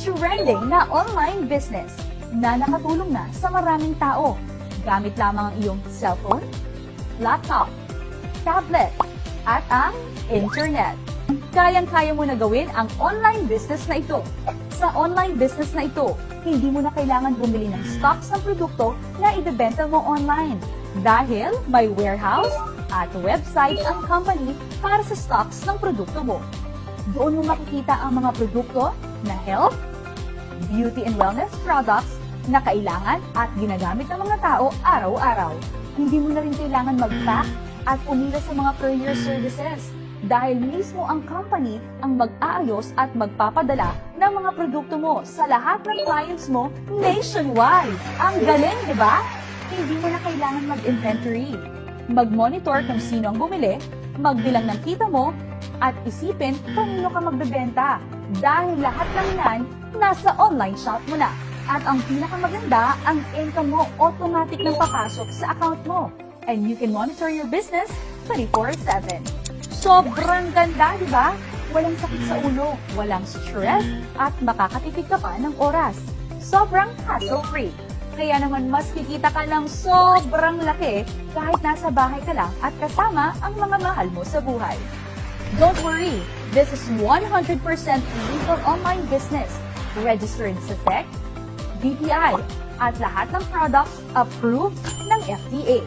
trending na online business na nakatulong na sa maraming tao. Gamit lamang ang iyong cellphone, laptop, tablet, at ang internet. Kayang-kaya mo na gawin ang online business na ito. Sa online business na ito, hindi mo na kailangan bumili ng stocks ng produkto na ibebenta mo online. Dahil may warehouse at website ang company para sa stocks ng produkto mo. Doon mo makikita ang mga produkto na health, beauty and wellness products na kailangan at ginagamit ng mga tao araw-araw. Hindi mo na rin kailangan mag-pack at pumila sa mga courier services dahil mismo ang company ang mag-aayos at magpapadala ng mga produkto mo sa lahat ng clients mo nationwide. Ang galing, di ba? Hindi mo na kailangan mag-inventory. Mag-monitor kung sino ang bumili, magbilang ng kita mo, at isipin kanino ka magbebenta. Dahil lahat ng yan, nasa online shop mo na. At ang pinakamaganda, ang income mo automatic nang papasok sa account mo. And you can monitor your business 24/7. Sobrang ganda, di ba? Walang sakit sa ulo, walang stress, at makakatipid ka pa ng oras. Sobrang hassle-free. Kaya naman mas kikita ka ng sobrang laki kahit nasa bahay ka lang at kasama ang mga mahal mo sa buhay. Don't worry, this is 100% legal online business, registered sa SEC, BPI, at lahat ng products approved ng FDA.